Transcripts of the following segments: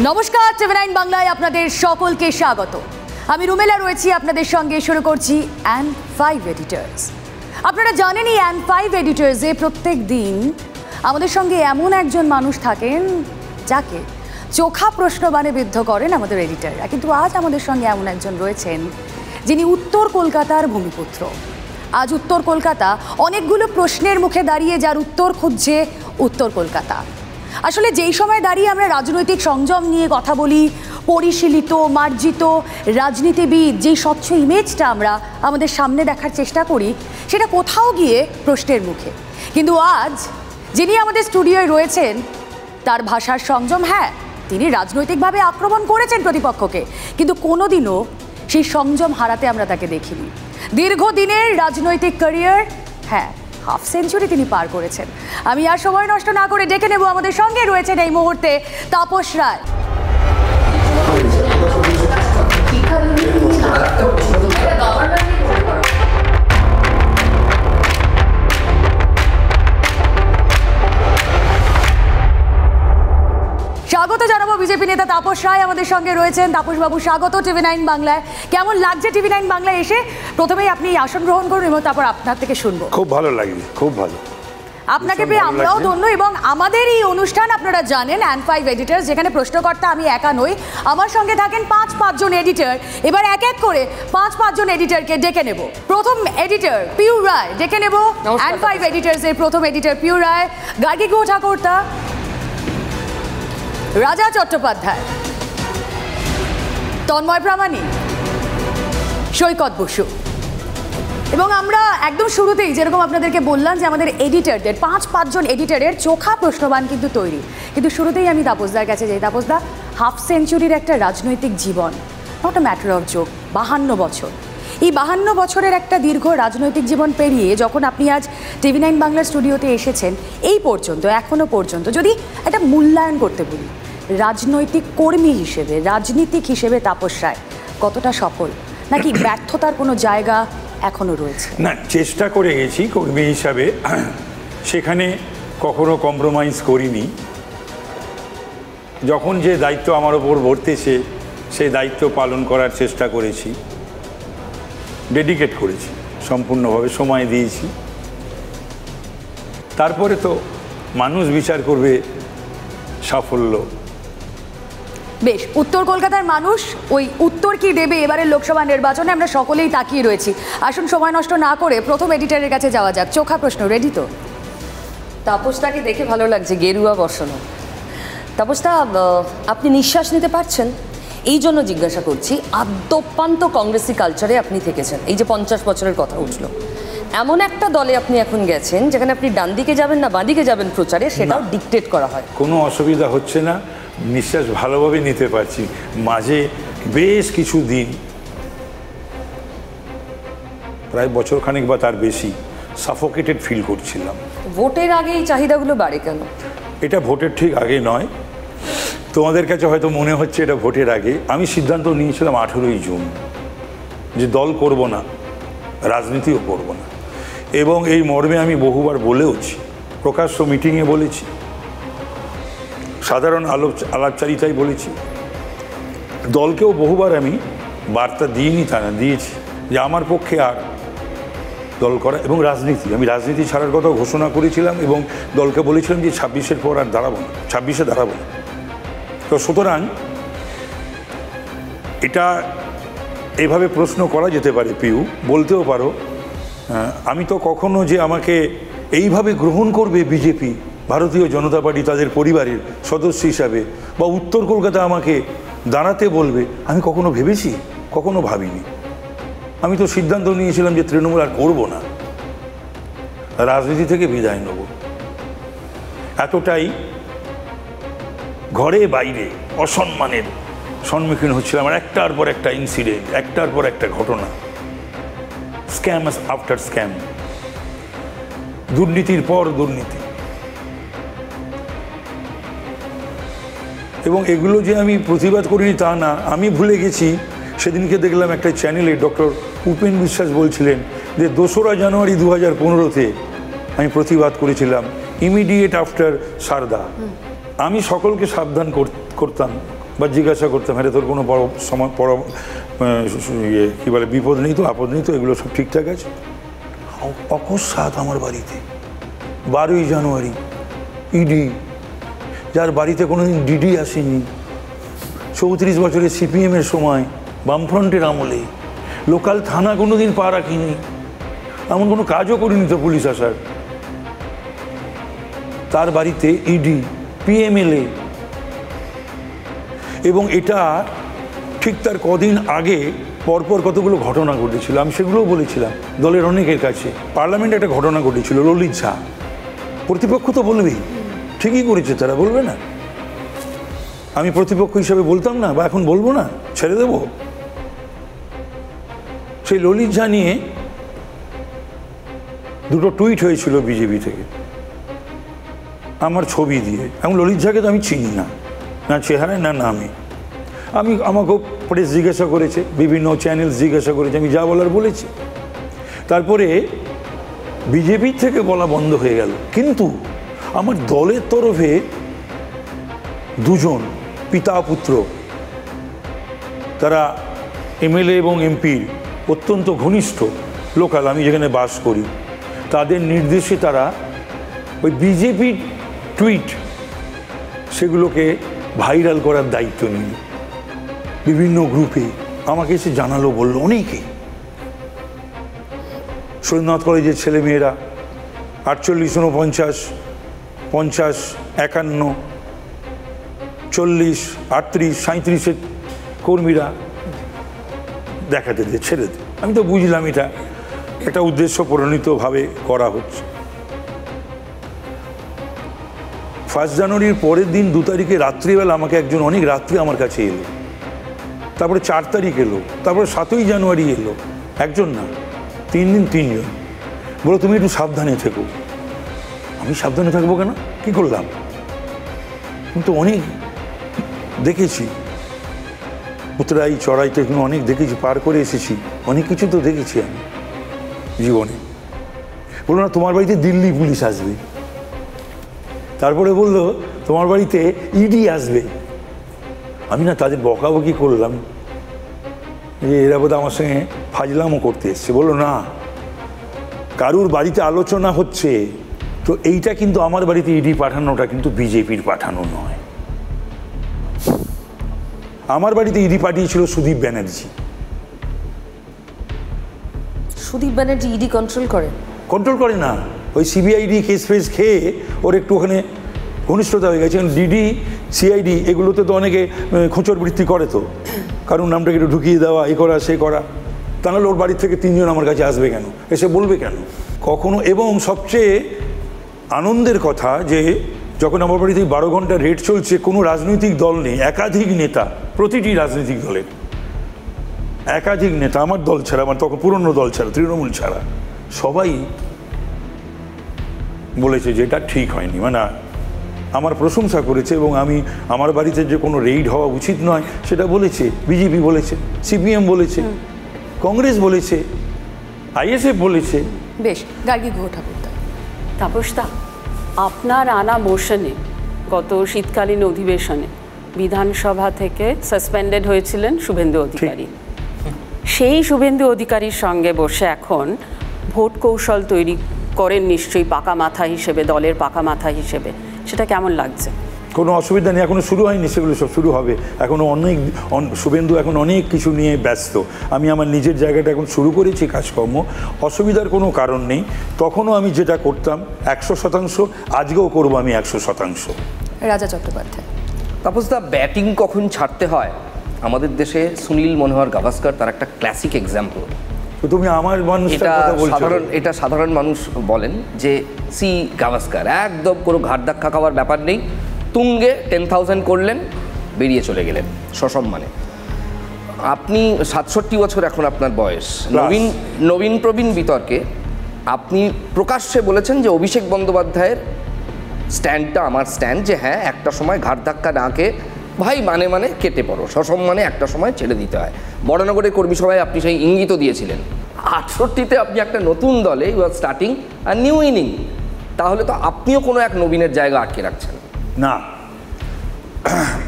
নমস্কার, টিভি9 বাংলায় আপনাদের সকলকে স্বাগত। আমি রুমেলা রয়েছি আপনাদের সঙ্গে। শুরু করছি অ্যান্ড5 এডিটর্স। আপনারা জানেন এই অ্যান্ড5 এডিটর্সে প্রত্যেক দিন আমাদের সঙ্গে এমন একজন মানুষ থাকেন যাকে চোখা প্রশ্নবাণে বিদ্ধ করেন আমাদের এডিটররা। কিন্তু আজ আমাদের সঙ্গে এমন একজন রয়েছেন যিনি উত্তর কলকাতার ভূমিপুত্র। আজ উত্তর কলকাতা অনেকগুলো প্রশ্নের মুখে দাঁড়িয়ে, যার উত্তর খুঁজছে উত্তর কলকাতা। আসলে যেই সময় দাঁড়িয়ে আমরা রাজনৈতিক সংযম নিয়ে কথা বলি, পরিশীলিত মার্জিত রাজনীতিবিদ যেই স্বচ্ছ ইমেজটা আমরা আমাদের সামনে দেখার চেষ্টা করি, সেটা কোথাও গিয়ে প্রশ্নের মুখে। কিন্তু আজ যিনি আমাদের স্টুডিওয় রয়েছেন, তার ভাষার সংযম, হ্যাঁ তিনি রাজনৈতিকভাবে আক্রমণ করেছেন প্রতিপক্ষকে, কিন্তু কোনোদিনও সেই সংযম হারাতে আমরা তাকে দেখিনি। দীর্ঘদিনের রাজনৈতিক ক্যারিয়ার, হ্যাঁ হাফ সেঞ্চুরি তিনি পার করেছেন। আমি আর সময় নষ্ট না করে ডেকে নেব, আমাদের সঙ্গে রয়েছেন এই মুহূর্তে তাপস রায়। স্বাগত জানাবো বিজেপি নেতা তাপস রায় আমাদের সঙ্গে রয়েছেন। তাপস বাবু, স্বাগত টিভি9 বাংলায়। কেমন লাগছে টিভি9 বাংলায় এসে? প্রথমেই আপনি আসন গ্রহণ করুন এবং তারপর আপনার থেকে শুনবো। খুব ভালো লাগছে, খুব ভালো। আপনাকে পেয়ে আমরাও ধন্য। এবং আমাদের এই অনুষ্ঠান আপনারা জানেন অ্যান্ড5 এডিটর্স, যেখানে প্রশ্নকর্তা আমি একা নই, আমার সঙ্গে থাকেন 5 জন এডিটর। এবার এক এক করে 5 জন এডিটরকে ডেকে নেব। প্রথম এডিটর পিউ রায় ডেকে নেব। অ্যান্ড5 এডিটর্স এর প্রথম এডিটর পিউ রায়। গার্গী গুহ ঠাকুরতা, রাজা চট্টোপাধ্যায়, তন্ময় প্রামাণিক, সৈকত বসু। এবং আমরা একদম শুরুতেই যেরকম আপনাদেরকে বললাম যে আমাদের এডিটরদের 5 জন এডিটরের চোখা প্রশ্নবাণ কিন্তু তৈরি। কিন্তু শুরুতেই আমি তাপসদার কাছে যাই। তাপসদা, হাফ সেঞ্চুরির একটা রাজনৈতিক জীবন, not a matter of joke, 52 বছর। এই 52 বছরের একটা দীর্ঘ রাজনৈতিক জীবন পেরিয়ে যখন আপনি আজ টিভি9 বাংলার স্টুডিওতে এসেছেন, এই পর্যন্ত এখনো পর্যন্ত যদি একটা মূল্যায়ন করতে বলি, রাজনৈতিক কর্মী হিসেবে, রাজনীতিক হিসেবে তাপস রায় কতটা সফল, নাকি ব্যর্থতার কোনো জায়গা এখনো রয়েছে? না, চেষ্টা করে গেছি কর্মী হিসাবে, সেখানে কখনো কম্প্রোমাইজ করিনি। যখন যে দায়িত্ব আমার ওপর বর্তেছে সেই দায়িত্ব পালন করার চেষ্টা করেছি, ডেডিকেট করেছি, সম্পূর্ণভাবে সময় দিয়েছি। তারপরে তো মানুষ বিচার করবে সাফল্য। বেশ, উত্তর কলকাতার মানুষ ওই উত্তর কি দেবে এবারের লোকসভা নির্বাচনে, আমরা সকলেই তাকিয়ে রয়েছি। আসুন সময় নষ্ট না করে প্রথম এডিটরের কাছে যাওয়া যাক। চোখা প্রশ্ন রেডি তো? তাপসদাকে দেখে ভালো লাগছে, গেরুয়া বসানো। তাপসদা, আপনি নিঃশ্বাস নিতে পারছেন? এই জন্য জিজ্ঞাসা করছি, আদ্যোপান্ত কংগ্রেসি কালচারে আপনি থেকেছেন, এই যে 50 বছরের কথা উঠলো, এমন একটা দলে আপনি এখন গেছেন যেখানে আপনি ডান দিকে যাবেন না বাঁ দিকে যাবেন প্রচারে, সেটাও ডিকটেট করা হয়। কোনো অসুবিধা হচ্ছে না, নিঃশ্বাস ভালোভাবে নিতে পারছি। মাঝে বেশ কিছু দিন, প্রায় বছরখানেক বা তার বেশি, সাফোকেটেড ফিল করছিলাম। ভোটের আগে এই চাহিদাগুলো বাড়ে কেন? এটা ভোটের ঠিক আগে নয়, তোমাদের কাছে হয়তো মনে হচ্ছে এটা ভোটের আগে। আমি সিদ্ধান্ত নিয়েছিলাম 18ই জুন যে দল করব না, রাজনীতিও করব না। এবং এই মর্মে আমি বহুবার বলেওছি, প্রকাশ্য মিটিংয়ে বলেছি, সাধারণ আলাপচারিতায় বলেছি, দলকেও বহুবার আমি বার্তা দিইনি তা না, দিয়েছি যে আমার পক্ষে আর দল করা এবং রাজনীতি, আমি রাজনীতি ছাড়ার কথাও ঘোষণা করেছিলাম এবং দলকে বলেছিলাম যে 26-এর পর আর দাঁড়াবো না, 26-এ দাঁড়াবো না। তো সুতরাং এটা এভাবে প্রশ্ন করা যেতে পারে পিউ, বলতেও পারো আমি তো কখনো যে আমাকে এইভাবে গ্রহণ করবে বিজেপি, ভারতীয় জনতা পার্টি তাদের পরিবারের সদস্য হিসাবে, বা উত্তর কলকাতা আমাকে দাঁড়াতে বলবে, আমি কখনো ভেবেছি? কখনো ভাবিনি। আমি তো সিদ্ধান্ত নিয়েছিলাম যে তৃণমূল আর করবো না, রাজনীতি থেকে বিদায় নেব। এতটাই ঘরে বাইরে অসম্মানের সম্মুখীন হচ্ছিলাম, আর একটার পর একটা ইনসিডেন্ট, একটার পর একটা ঘটনা, স্ক্যাম আফটার স্ক্যাম, দুর্নীতির পর দুর্নীতি। এবং এগুলো যে আমি প্রতিবাদ করিনি তা না, আমি ভুলে গেছি। সেদিনকে দেখলাম একটা চ্যানেলে ডক্টর উপেন বিশ্বাস বলছিলেন যে 2রা জানুয়ারি 2015-তে আমি প্রতিবাদ করেছিলাম, ইমিডিয়েট আফটার সারদা। আমি সকলকে সাবধান করতাম বা জিজ্ঞাসা করতাম, হ্যাঁ তোর কোনো কী বলে বিপদ নেই তো, আপদ নেই তো, এগুলো সব ঠিকঠাক আছে? অকস্মাৎ আমার বাড়িতে 12ই জানুয়ারি ইডি, যার বাড়িতে কোনোদিন ডিডি আসেনি, 34 বছরের সিপিএমের সময় বামফ্রন্টের আমলে লোকাল থানা কোনোদিন পা রাখিনি, এমন কোনো কাজও করিনি তো পুলিশ আসার, তার বাড়িতে ইডি, পিএমএলএ। এবং এটা ঠিক তার কদিন আগে পরপর কতগুলো ঘটনা ঘটেছিল, আমি সেগুলোও বলেছিলাম দলের অনেকের কাছে। পার্লামেন্টে একটা ঘটনা ঘটেছিল, ললিত ঝা, প্রতিপক্ষ তো বলবেই, ঠিকই করেছে তারা, বলবে না? আমি প্রতিপক্ষ হিসাবে বলতাম না, বা এখন বলবো না, ছেড়ে দেব? সেই ললিত ঝা নিয়ে দুটো টুইট হয়েছিল বিজেপি থেকে আমার ছবি দিয়ে। এবং ললিত ঝাকে তো আমি চিনি না, না চেহারায় না নামে। আমাকেও প্রেস জিজ্ঞাসা করেছে, বিভিন্ন চ্যানেল জিজ্ঞাসা করেছে, আমি যা বলার বলেছি। তারপরে বিজেপির থেকে বলা বন্ধ হয়ে গেল, কিন্তু আমার দলের তরফে দুজন পিতা পুত্র, তারা এমএলএ এবং এমপির অত্যন্ত ঘনিষ্ঠ লোকাল, আমি যেখানে বাস করি, তাদের নির্দেশে তারা ওই বিজেপির টুইট সেগুলোকে ভাইরাল করার দায়িত্ব নিল বিভিন্ন গ্রুপে। আমাকে এসে জানালো, বললো অনেকে, সুরেন্দ্রনাথ কলেজের ছেলেমেয়েরা 48, 49, 50, 51, 40, 38, 37 কর্মীরা দেখাতে দে, ছেড়ে দে। আমি তো বুঝলাম এটা একটা উদ্দেশ্য প্রণীতভাবে করা হচ্ছে। 1 জানুয়ারির পরের দিন 2 তারিখে রাত্রিবেলা আমাকে একজন অনেক রাত্রে আমার কাছে এলো, তারপরে 4 তারিখ এলো, তারপরে 7ই জানুয়ারি এলো, একজন না 3 দিন 3 জন, বলো তুমি একটু সাবধানে থেকো। আমি সাবধানে থাকবো কেন, কি করলাম? কিন্তু অনেক দেখেছি, উতরাই চড়াই তো এখানে অনেক দেখেছি, পার করে এসেছি, অনেক কিছু তো দেখেছি আমি জীবনে। বললো না তোমার বাড়িতে দিল্লি পুলিশ আসবে, তারপরে বললো তোমার বাড়িতে ইডি আসবে। আমি না তাদের বকাবকি করলাম যে এরা বোধহয় আমার সঙ্গে ফাজলামও করতে এসছে। বললো না, কারুর বাড়িতে আলোচনা হচ্ছে তো এইটা কিন্তু আমার বাড়িতে ইডি পাঠানোটা কিন্তু বিজেপির পাঠানো নয়। আমার বাড়িতে ইডি পাঠিয়েছিল সুদীপ ব্যানার্জি। সুদীপ ব্যানার্জি ইডি কন্ট্রোল করে? কন্ট্রোল করে না, ওই সিবিআইডি কেস ফেস খেয়ে ওর একটু ওখানে ঘনিষ্ঠতা হয়ে গেছে। ডিডি, সিআইডি এগুলোতে তো অনেকে খোঁচর বৃত্তি করে, তো কারণ নামটাকে একটু ঢুকিয়ে দেওয়া, এ করা সে করা। তাহলে ওর বাড়ির থেকে 3 জন আমার কাছে আসবে কেন, এসে বলবে কেন কখনো? এবং সবচেয়ে আনন্দের কথা যে যখন আমার বাড়িতে 12 ঘন্টা রেড চলছে, কোনো রাজনৈতিক দল নেই, একাধিক নেতা, প্রতিটি রাজনৈতিক দলের একাধিক নেতা, আমার দল ছাড়া, আমার তখন পুরনো দল ছাড়া, তৃণমূল ছাড়া, সবাই বলেছে যে এটা ঠিক হয়নি, মানে আমার প্রশংসা করেছে। এবং আমি আমার বাড়িতে যে কোনো রেইড হওয়া উচিত নয় সেটা বলেছে, বিজেপি বলেছে, সিপিএম বলেছে, কংগ্রেস বলেছে, আইএসএফ বলেছে। বেশ, গার্গী গুহ ঠাকুরদা। তাপসদা, আপনার আনা মোশনে গত শীতকালীন অধিবেশনে বিধানসভা থেকে সাসপেন্ডেড হয়েছিলেন শুভেন্দু অধিকারী। সেই শুভেন্দু অধিকারীর সঙ্গে বসে এখন ভোট কৌশল তৈরি করেন নিশ্চয়ই পাকা মাথা হিসেবে, দলের পাকা মাথা হিসেবে, সেটা কেমন লাগছে? কোনো অসুবিধা নেই, এখনো শুরু হয়নি, সেগুলো সব শুরু হবে। এখনো অনেক, শুভেন্দু এখন অনেক কিছু নিয়ে ব্যস্ত। আমি আমার নিজের জায়গাটা এখন শুরু করেছি কাজকর্ম, অসুবিধার কোনো কারণ নেই। তখনও আমি যেটা করতাম 100%, আজকেও করবো আমি 100%। রাজা চট্টোপাধ্যায়। তাপসদা, ব্যাটিং কখন ছাড়তে হয় আমাদের দেশে সুনীল মনোহর গাভাস্কর তার একটা ক্লাসিক এক্সাম্পল। তো তুমি আমার মানুষটার কথা বলছো। এটা সাধারণ মানুষ বলেন যে সি গাভাস্কর একদম কোনো ঘাট ধাক্কা খাওয়ার ব্যাপার নেই, তুঙ্গে 10,000 করলেন, বেরিয়ে চলে গেলেন সসম্মানে। আপনি 67 বছর এখন আপনার বয়স, নবীন প্রবীণ বিতর্কে আপনি প্রকাশ্যে বলেছেন যে অভিষেক বন্দ্যোপাধ্যায়ের স্ট্যান্ডটা আমার স্ট্যান্ড, যে হ্যাঁ একটা সময় ঘাট ধাক্কা না খেয়ে ভাই মানে কেটে পড়ো, সসম্মানে একটা সময় ছেড়ে দিতে হয়। বড়নগরের কর্মী সভায় আপনি সেই ইঙ্গিতও দিয়েছিলেন। 68-তে আপনি একটা নতুন দলে you are starting are new inning, তাহলে তো আপনিও কোনো এক নবীনের জায়গা আটকে রাখছেন। না,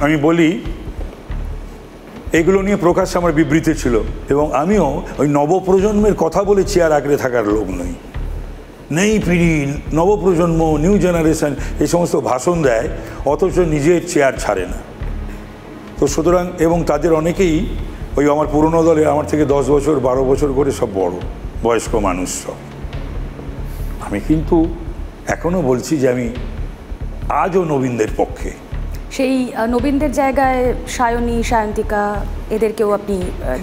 আমি বলি এগুলো নিয়ে প্রকাশ্যে আমার বিবৃতি ছিল, এবং আমিও ওই নবপ্রজন্মের কথা বলে চেয়ার আঁকড়ে থাকার লোক নই। নেই পিড়ি, নবপ্রজন্ম, নিউ জেনারেশন এই সমস্ত ভাষণ দেয়, অথচ নিজের চেয়ার ছাড়ে না। তো সুতরাং, এবং তাদের অনেকেই ওই আমার পুরনো দলে আমার থেকে 10 বছর 12 বছর করে সব বড় বয়স্ক মানুষ সব। আমি কিন্তু এখনও বলছি যে আমি আজও নবীনদের পক্ষে। সেই নবীনদের জায়গায় সায়নী, সায়ন্তিকা এদেরকেও আপনি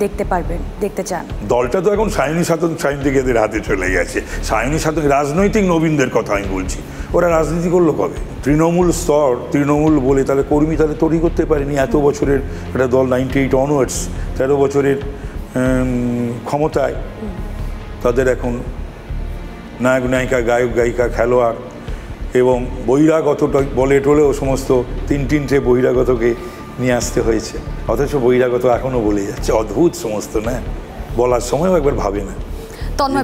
দেখতে পারবেন, দেখতে চান? দলটা তো এখন সায়নী সায়ন্তিকাদের হাতে চলে গেছে। সায়নী সায়ন্তিকা রাজনৈতিক নবীনদের কথা আমি বলছি। ওরা রাজনীতি করলো কবে? তৃণমূল স্তর, তৃণমূল বলে তাহলে কর্মী তাহলে তৈরি করতে পারেনি এত বছরের একটা দল, 98 অনওয়ার্ডস, 13 বছরের ক্ষমতায়। তাদের এখন নায়ক নায়িকা, গায়ক গায়িকা, খেলোয়াড় এবং বহিরাগতটা বলে টলেও সমস্ত তিনটে বহিরাগতকে নিয়ে আসতে হয়েছে, অথচ বহিরাগত এখনও বলে যাচ্ছে। অদ্ভুত সমস্ত, না বলার সময়ও একবার ভাবে না।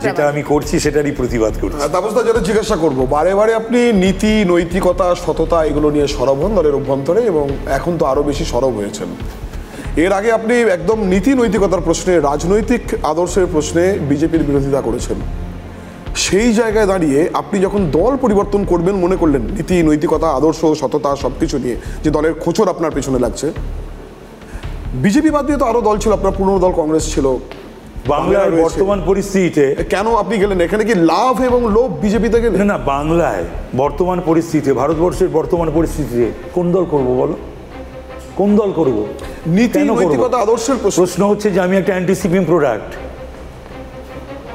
যেটা আমি করছি সেটারই প্রতিবাদ করছি। তাপসদা, যেটা জিজ্ঞাসা করবো, বারে বারে আপনি নীতি, নৈতিকতা, সততা এগুলো নিয়ে সরব হন দলের অভ্যন্তরে, এবং এখন তো আরও বেশি সরব হয়েছেন। এর আগে আপনি একদম নীতি নৈতিকতার প্রশ্নে, রাজনৈতিক আদর্শের প্রশ্নে বিজেপির বিরোধিতা করেছেন। সেই জায়গায় দাঁড়িয়ে আপনি যখন দল পরিবর্তন করবেন মনে করলেন, নীতি, নৈতিকতা, আদর্শ, সততা সব কিছু নিয়ে যে দলের খোঁচর আপনার পেছনে লাগছে, বিজেপি বাদ দিয়ে তো আরও দল ছিল, আপনার পুরনো দল কংগ্রেস ছিল, বাংলার বর্তমান পরিস্থিতিতে কেন আপনি গেলেন? এখানে কি লাভ এবং লোভ বিজেপিতে গেলেন? না, বাংলায় বর্তমান পরিস্থিতিতে, ভারতবর্ষের বর্তমান পরিস্থিতিতে কোন দল করব বলো? কোন দল করব? নীতি, নৈতিকতা, আদর্শের প্রশ্ন হচ্ছে যে আমি একটা অ্যান্টি সিপিএম প্রোডাক্ট।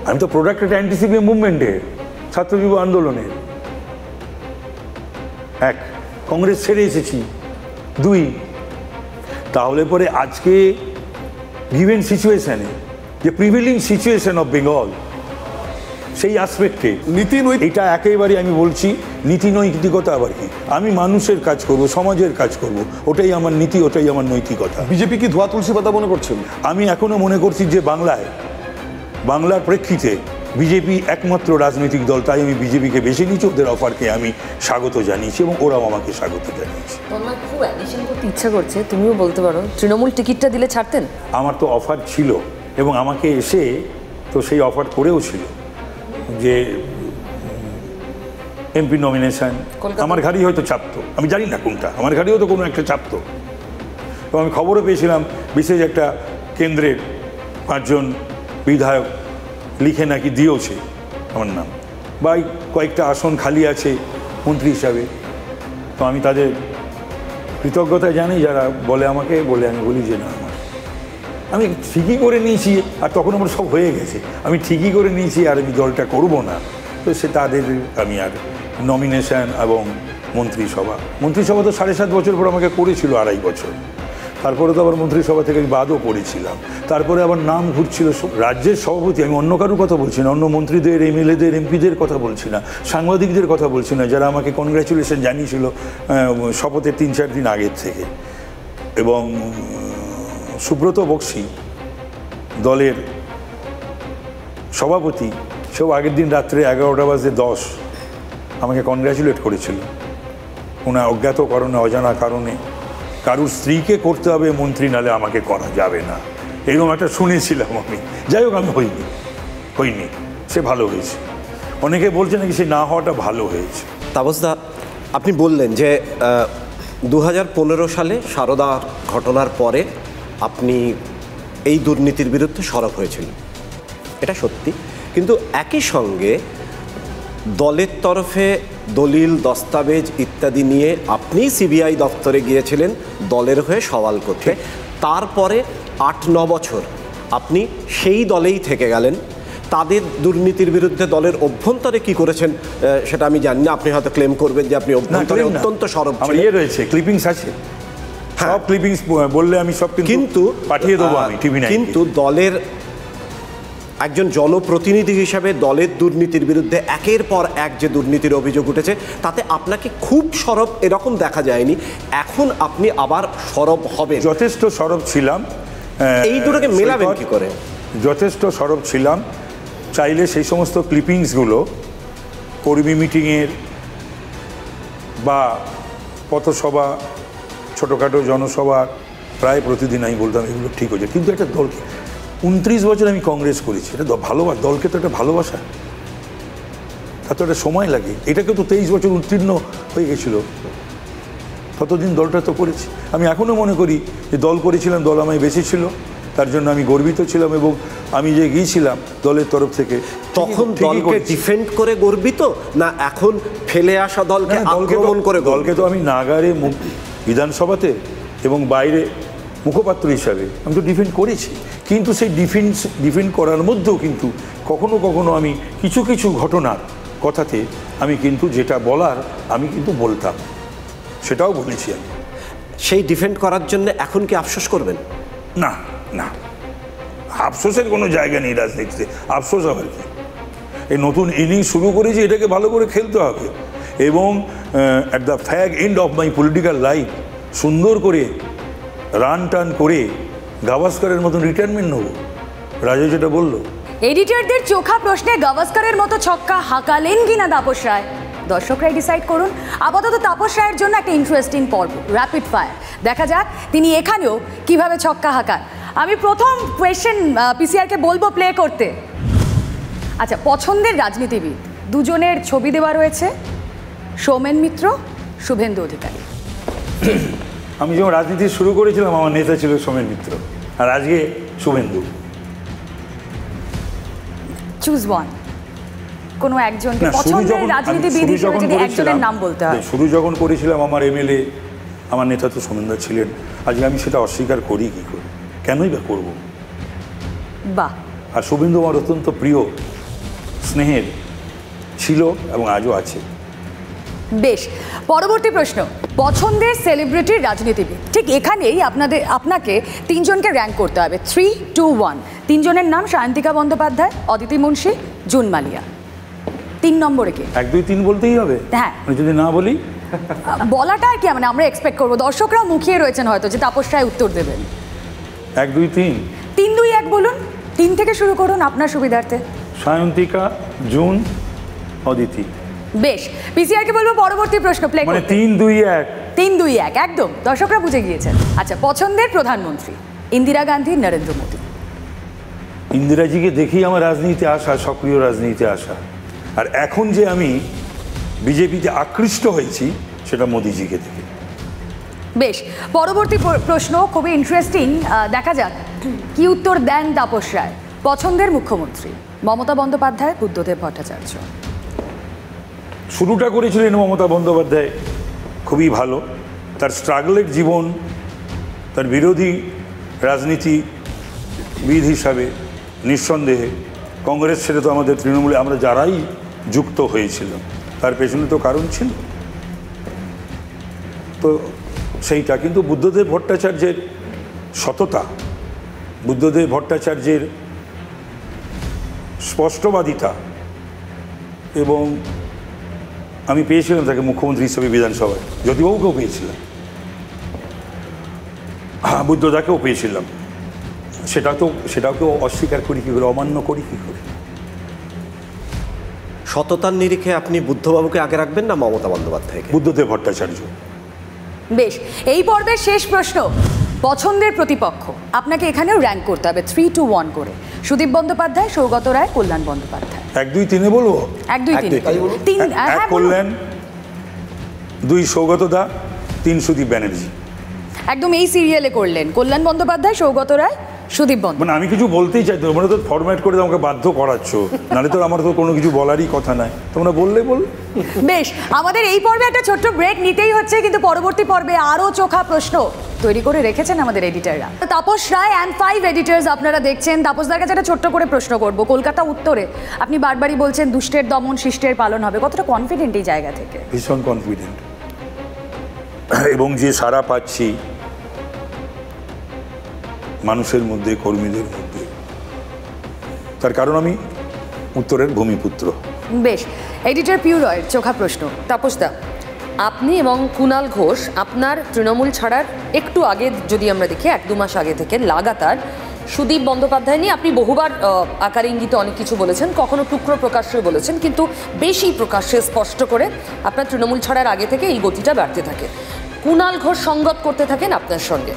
আমি তো প্রোডাক্ট একটা অ্যান্টি সিপিএম মুভমেন্টের, ছাত্র যুব আন্দোলনের। এক, কংগ্রেস ছেড়ে এসেছি। 2, তাহলে পরে আজকে গিভেন সিচুয়েশনে, যে প্রিভেলিং সিচুয়েশন অফ বেঙ্গল, সেই অ্যাসপেক্টে নীতি, এটা একেবারে আমি বলছি নীতি নৈতিকতা আবার কি? আমি মানুষের কাজ করব, সমাজের কাজ করব, ওটাই আমার নীতি, ওটাই আমার নৈতিকতা। বিজেপি কি ধোয়া তুলসী পাতা মনে করছেন? আমি এখনো মনে করছি যে বাংলার প্রেক্ষিতে বিজেপি একমাত্র রাজনৈতিক দল, তাই আমি বিজেপিকে বেছে নিয়েছি। ওদের অফারকে আমি স্বাগত জানিয়েছি এবং ওরাও আমাকে স্বাগত জানিয়েছে। তোমার খুব অ্যাডিশন করতে ইচ্ছা করছে, তুমিও বলতে পারো, তৃণমূল টিকিটটা দিলে ছাড়তেন? আমার তো অফার ছিল এবং আমাকে এসে তো সেই অফার করেও ছিল যে এমপি নমিনেশন আমার ঘাড়ি হয়তো চাপতো, আমি জানি না কোনটা, আমার ঘাড়ি হয়তো কোনো একটা চাপতো। এবং আমি খবরও পেয়েছিলাম বিশেষ একটা কেন্দ্রের 5 জন বিধায়ক লিখে নাকি দিয়েওছে আমার নাম, বা কয়েকটা আসন খালি আছে মন্ত্রী হিসাবে। তো আমি তাদের কৃতজ্ঞতা জানি যারা বলে আমাকে, বলে আমি বলি যে না, আমি ঠিকই করে নিয়েছি, আর তখন আমার সব হয়ে গেছে, আমি ঠিকই করে নিয়েছি আর আমি দলটা করব না। তো সে তাদের আমি আর নমিনেশন এবং মন্ত্রিসভা তো 7.5 বছর পর আমাকে করেছিল, 2.5 বছর। তারপরে তো আবার মন্ত্রিসভা থেকে আমি বাদও পড়েছিলাম। তারপরে আবার নাম ঘুরছিল রাজ্যের সভাপতি। আমি অন্য কারোর কথা বলছি না, অন্য মন্ত্রীদের, এমএলএদের, এমপিদের কথা বলছি না, সাংবাদিকদের কথা বলছি না, যারা আমাকে কনগ্র্যাচুলেশন জানিয়েছিল শপথের 3-4 দিন আগের থেকে। এবং সুব্রত বক্সি, দলের সভাপতি, সেও আগের দিন রাত্রে 11:10 আমাকে কনগ্র্যাচুলেট করেছিল। ওনার অজ্ঞাত কারণে, অজানা কারণে কারুর স্ত্রীকে করতে হবে মন্ত্রী, নালে আমাকে করা যাবে না, এরকম একটা শুনেছিলাম আমি। যাই হোক, আমি হইনি, সে ভালো হয়েছে। অনেকে বলছে নাকি সে না হওয়াটা ভালো হয়েছে। তাপসদা, আপনি বললেন যে 2015 সালে সারদা ঘটনার পরে আপনি এই দুর্নীতির বিরুদ্ধে সরব হয়েছিলেন, এটা সত্যি। কিন্তু একই সঙ্গে দলের তরফে দলিল, দস্তাবেজ ইত্যাদি নিয়ে আপনি সিবিআই দপ্তরে গিয়েছিলেন দলের হয়ে সওয়াল করতে। তারপরে 8-9 বছর আপনি সেই দলেই থেকে গেলেন। তাদের দুর্নীতির বিরুদ্ধে দলের অভ্যন্তরে কি করেছেন সেটা আমি জানি না, আপনি হয়তো ক্লেম করবেন যে আপনি অভ্যন্তরে অত্যন্ত সরব ছিলেন। আমার রয়েছে, ক্লিপিংস আছে, সব ক্লিপিংস বললে আমি সব কিন্তু পাঠিয়ে দেবো আমি টিভি না। কিন্তু দলের একজন জনপ্রতিনিধি হিসাবে দলের দুর্নীতির বিরুদ্ধে একের পর এক যে দুর্নীতির অভিযোগ উঠেছে, তাতে আপনাকে খুব সরব এরকম দেখা যায়নি। এখন আপনি আবার সরব হবেন। যথেষ্ট সরব ছিলাম। এই দুটোকে মেলাবেন কি করে? যথেষ্ট সরব ছিলাম। চাইলে সেই সমস্ত ক্লিপিংসগুলো কর্মী মিটিংয়ের বা পথসভা, ছোটোখাটো জনসভা, প্রায় প্রতিদিন আমি বলতাম এগুলো ঠিক হচ্ছে, কিন্তু একটা দলকে 29 বছর আমি কংগ্রেস করেছি, এটা ভালোবাসা, দলকে তো একটা ভালোবাসা, তার তো একটা সময় লাগে। এটাকে তো 23 বছর উত্তীর্ণ হয়ে গেছিলো, ততদিন দলটা তো করেছি। আমি এখনও মনে করি যে দল করেছিলাম, দল আমায় বেঁচেছিল, তার জন্য আমি গর্বিত ছিলাম। এবং আমি যে গিয়েছিলাম দলের তরফ থেকে, তখন দলকে ডিফেন্ড করে গর্বিত না এখন ফেলে আসা দলকে আক্রমণ করে? দলকে তো আমি নাগারে বিধানসভাতে এবং বাইরে মুখপাত্র হিসাবে আমি তো ডিফেন্ড করেছি, কিন্তু সেই ডিফেন্ড করার মধ্যেও কিন্তু কখনো কখনো আমি কিছু কিছু ঘটনার কথাতে আমি কিন্তু যেটা বলার আমি কিন্তু বলতাম, সেটাও বলেছি আমি। সেই ডিফেন্ড করার জন্য এখন কি আফসোস করবেন? না না, আফসোসের কোনো জায়গা নেই রাজনীতিতে। আফসোস আবার কি, এই নতুন ইনিংস শুরু করেছি, এটাকে ভালো করে খেলতে হবে। এবং at the fag end of my political life সুন্দর করে রান টান করে গাভাস্করের মতন রিটায়ারমেন্ট নেবো। রাজা যেটা বললো, এডিটরদের চোখা প্রশ্নে গাভাস্করের মতো ছক্কা হাঁকালেন কিনা তাপস রায়, দর্শকরাই ডিসাইড করুন। আপাতত তাপস রায়ের জন্য একটা ইন্টারেস্টিং পর্ব, র্যাপিড ফায়ার। দেখা যাক তিনি এখানেও কিভাবে ছক্কা হাঁকান। আমি প্রথম কোয়েশ্চেন পিসিআরকে বলবো প্লে করতে। আচ্ছা, পছন্দের রাজনীতিবিদ দুজনের ছবি দেওয়া রয়েছে, সৌমেন মিত্র, শুভেন্দু অধিকারী। আমি যখন রাজনীতি শুরু করেছিলাম আমার নেতা ছিল সৌমেন মিত্র, আর আজকে শুভেন্দু। চুজ ওয়ান, কোনো একজনকে পছন্দের রাজনীতিবিদ হিসেবে যদি একজনের নাম বলতে হয়। শুরু যখন করেছিলাম আমার এমএলএ আমার নেতা তো সৌমেনদা ছিলেন, আজকে আমি সেটা অস্বীকার করি কি করে, কেনই বা করবো? বাহ। আর শুভেন্দু আমার অত্যন্ত প্রিয়, স্নেহের ছিল এবং আজও আছে। বেশ, পরবর্তী প্রশ্ন, পছন্দের সেলিব্রিটির রাজনীতিবিদ। ঠিক এখানেই আপনাকে তিনজনকে র্যাঙ্ক করতে হবে, 3, 2, 1। তিনজনের নাম সায়ন্তিকা বন্দ্যোপাধ্যায়, অদিতি মুন্সি, জুন মালিয়া। 3 নম্বরে কে? 1, 2, 3 বলতেই হবে? হ্যাঁ। যদি না বলি? বলাটা আর কি, মানে আমরা এক্সপেক্ট করবো, দর্শকরাও মুখিয়ে রয়েছেন হয়তো যে তাপস রায় উত্তর দেবেন। 1, 2, 3। 3, 2, 1 বলুন। 3 থেকে শুরু করুন আপনার সুবিধার্থে। সায়ন্তিকা, জুন, অদিতি। বেশ, পিসিআরকে বলবো পরবর্তী প্রশ্ন প্লে করতে। মানে 3, 2, 1। 3, 2, 1 একদম, দর্শকরা বুঝে গিয়েছেন। আচ্ছা, পছন্দের প্রধানমন্ত্রী ইন্দিরা গান্ধী, নরেন্দ্র মোদী। ইন্দিরাজিকে দেখেই আমার রাজনীতিতে আসা, সক্রিয় রাজনীতিতে আসা। আর এখন যে আমি বিজেপিতে আকৃষ্ট হয়েছি সেটা মোদিজিকে দেখে। বেশ, পরবর্তী প্রশ্ন খুবই ইন্টারেস্টিং, দেখা যাক কি উত্তর দেন তাপস রায়। পছন্দের মুখ্যমন্ত্রী মমতা বন্দ্যোপাধ্যায়, বুদ্ধদেব ভট্টাচার্য। শুরুটা করেছিলেন মমতা বন্দ্যোপাধ্যায়, খুবই ভালো। তার স্ট্রাগলের জীবন, তার বিরোধী রাজনীতিবিদ হিসাবে নিঃসন্দেহে কংগ্রেস ছেড়ে তো আমাদের তৃণমূলে আমরা যারাই যুক্ত হয়েছিলাম তার পেছনে তো কারণ ছিল, তো সেইটা। কিন্তু বুদ্ধদেব ভট্টাচার্যের সততা, বুদ্ধদেব ভট্টাচার্যের স্পষ্টবাদিতা, এবং আমি পেয়েছিলাম তাকে মুখ্যমন্ত্রী হিসেবে বিধানসভায়, জ্যোতিবাবুকেও পেয়েছিলাম, হ্যাঁ বুদ্ধদাকেও পেয়েছিলাম, সেটাকেও অস্বীকার করি কী করে, অমান্য করি কী করে? সততার নিরিখে আপনি বুদ্ধবাবুকে আগে রাখবেন না মমতা বন্দ্যোপাধ্যায়কে? বুদ্ধদেব ভট্টাচার্য। বেশ, এই পর্বের শেষ প্রশ্ন, পছন্দের প্রতিপক্ষ। আপনাকে এখানেও র্যাঙ্ক করতে হবে 3, 2, 1 করে। সুদীপ বন্দ্যোপাধ্যায়, সৌগত রায়, কল্যাণ বন্দ্যোপাধ্যায়। 1, 2, 3 বলবো? 1, 2, 3। 1 কল্যাণ, 2 সৌগত দা, 3 সুদীপ ব্যানার্জি। একদম এই সিরিয়ালে করলেন, কল্যাণ বন্দ্যোপাধ্যায়, সৌগত রায়, সুদীপ বন্দ্যোপাধ্যায়। মানে আমি কিছু বলতেই চাই, তোমরা তো ফরম্যাট করে আমাকে বাধ্য করাচ্ছ, নাহলে তো আমার তো কোনো কিছু বলারই কথা নাই, তোমরা বললে বল। বেশ, আমাদের এই পর্বে একটা ছোট্ট ব্রেক নিতেই হচ্ছে, কিন্তু পরবর্তী পর্বে আরও চোখা প্রশ্ন তৈরি করে রেখেছেন আমাদের এডিটাররা। তাপস রায় অ্যান্ড 5 এডিটার্স আপনারা দেখছেন। তাপসদার কাছে একটা ছোট্ট করে প্রশ্ন করব, কলকাতা উত্তরে আপনি বারবারই বলছেন দুষ্টের দমন শিষ্টের পালন হবে, কতটা কনফিডেন্ট এই জায়গা থেকে? ভীষণ কনফিডেন্ট, এবং যে সাড়া পাচ্ছি মানুষের মধ্যে, কর্মীদের মধ্যে, তার কারণ আমি উত্তরের ভূমিপুত্র। বেশ, এডিটর পিউ রয়ের চোখা প্রশ্ন। তাপসদা, আপনি এবং কুণাল ঘোষ আপনার তৃণমূল ছাড়ার একটু আগে যদি আমরা দেখি 1-2 মাস আগে থেকে লাগাতার সুদীপ বন্দ্যোপাধ্যায় নিয়ে আপনি বহুবার আকার ইঙ্গিতে অনেক কিছু বলেছেন, কখনো টুকরো প্রকাশ্যে বলেছেন, কিন্তু বেশি প্রকাশ্যে স্পষ্ট করে আপনার তৃণমূল ছাড়ার আগে থেকে এই গতিটা বাড়তে থাকে। কুণাল ঘোষ সঙ্গত করতে থাকেন আপনার সঙ্গে।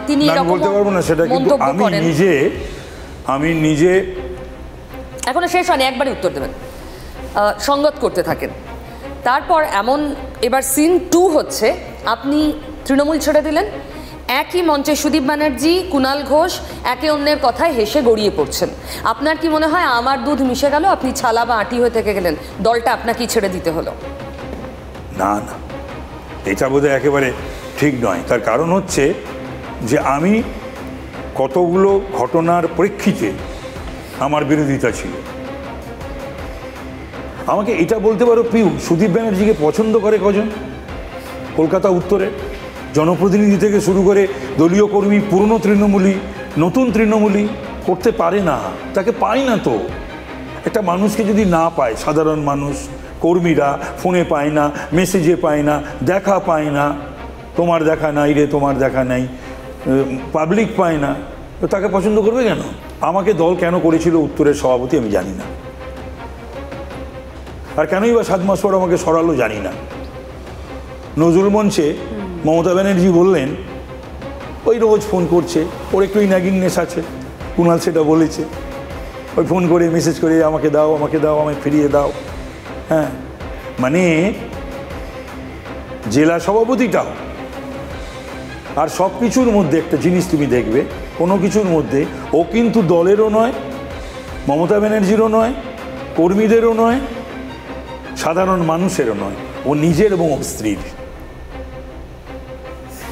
তিনি না, আমি এরকম বলতে পারবো না সেটা, কিন্তু মন্তব্য আমি করেন। নিজে এখনো শেষ হয়নি, একবারই উত্তর দেবেন। সঙ্গত করতে থাকেন, তারপর এমন এবার সিন 2 হচ্ছে, আপনি তৃণমূল ছেড়ে দিলেন, একই মঞ্চে সুদীপ ব্যানার্জি, কুণাল ঘোষ একে অন্যের কথায় হেসে গড়িয়ে পড়ছেন। আপনার কি মনে হয় আমার দুধ মিশে গেল, আপনি ছালা বা আঁটি হয়ে থেকে গেলেন, দলটা আপনাকেই ছেড়ে দিতে হলো? না না, এটা বোধহয় একেবারে ঠিক নয়। তার কারণ হচ্ছে যে আমি কতগুলো ঘটনার প্রেক্ষিতে আমার বিরোধিতা ছিল। আমাকে এটা বলতে পারো পিউ, সুদীপ ব্যানার্জিকে পছন্দ করে কজন কলকাতা উত্তরে? জনপ্রতিনিধি থেকে শুরু করে দলীয় কর্মী, পুরনো তৃণমূলী, নতুন তৃণমূলী করতে পারে না, তাকে পায় না। তো একটা মানুষকে যদি না পায়, সাধারণ মানুষ, কর্মীরা ফোনে পায় না, মেসেজে পায় না, দেখা পায় না, তোমার দেখা নাই রে, তোমার দেখা নাই, পাবলিক পায় না, তো তাকে পছন্দ করবে কেন? আমাকে দল কেন করেছিল উত্তরের সভাপতি আমি জানি না, আর কেনই বা 7 মাস পর আমাকে সরালো জানি না। নজরুল মঞ্চে মমতা ব্যানার্জি বললেন ওই রোজ ফোন করছে, ওর একটু ইনাগিংনেস আছে, কুণাল সেটা বলেছে, ওই ফোন করে মেসেজ করে আমাকে দাও, আমাকে দাও, আমায় ফিরিয়ে দাও। হ্যাঁ, মানে জেলা সভাপতিটাও। আর সব কিছুর মধ্যে একটা জিনিস তুমি দেখবে, কোনো কিছুর মধ্যে ও কিন্তু দলেরও নয়, মমতা ব্যানার্জিরও নয়, কর্মীদেরও নয়, সাধারণ মানুষেরও নয়, ও নিজের এবং ওর স্ত্রীর।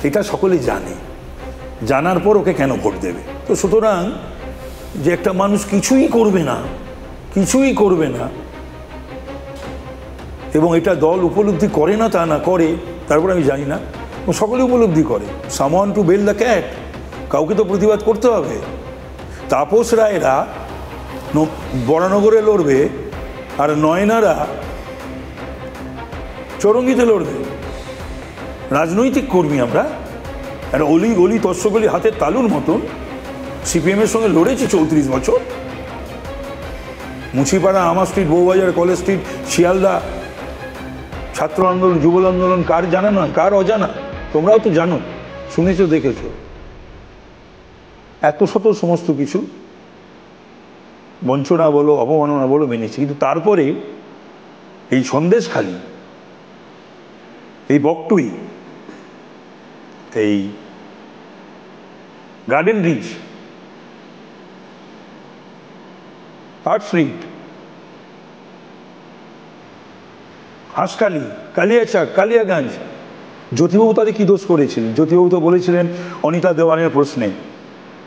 এটা সকলে জানে, জানার পর ওকে কেন ভোট দেবে? তো সুতরাং যে একটা মানুষ কিছুই করবে না, কিছুই করবে না, এবং এটা দল উপলব্ধি করে না তা না, করে, তারপর আমি জানি না, ও সকলে উপলব্ধি করে। Someone to bell the cat, কাউকে তো প্রতিবাদ করতে হবে। তাপস রায়রা বরানগরে লড়বে, আর নয়নারা চৌরঙ্গিতে লড়বে। রাজনৈতিক কর্মী আমরা, একটা অলি গলি তস্যগলি হাতের তালুর মতন সিপিএমের সঙ্গে লড়েছি 34 বছর। মুচিপাড়া, আমার street, Bowbazar, college street, Sealdah, ছাত্র আন্দোলন, যুবল আন্দোলন, কার জানা নয়, কার অজানা? তোমরাও তো জানো, শুনেছো, দেখেছো। এত শত সমস্ত কিছু বঞ্চনা বলো, অপমাননা বলো মেনেছি, কিন্তু তারপরে এই সন্দেশখালি, এই বকটুই, এই Garden Reach, Art Street, Hanskhali, Kaliachak, Kaliaganj, Jyotibabu তাদের কী দোষ করেছিলেন? জ্যোতিবাবু তো বলেছিলেন অনিতা দেওয়ানের প্রশ্নে,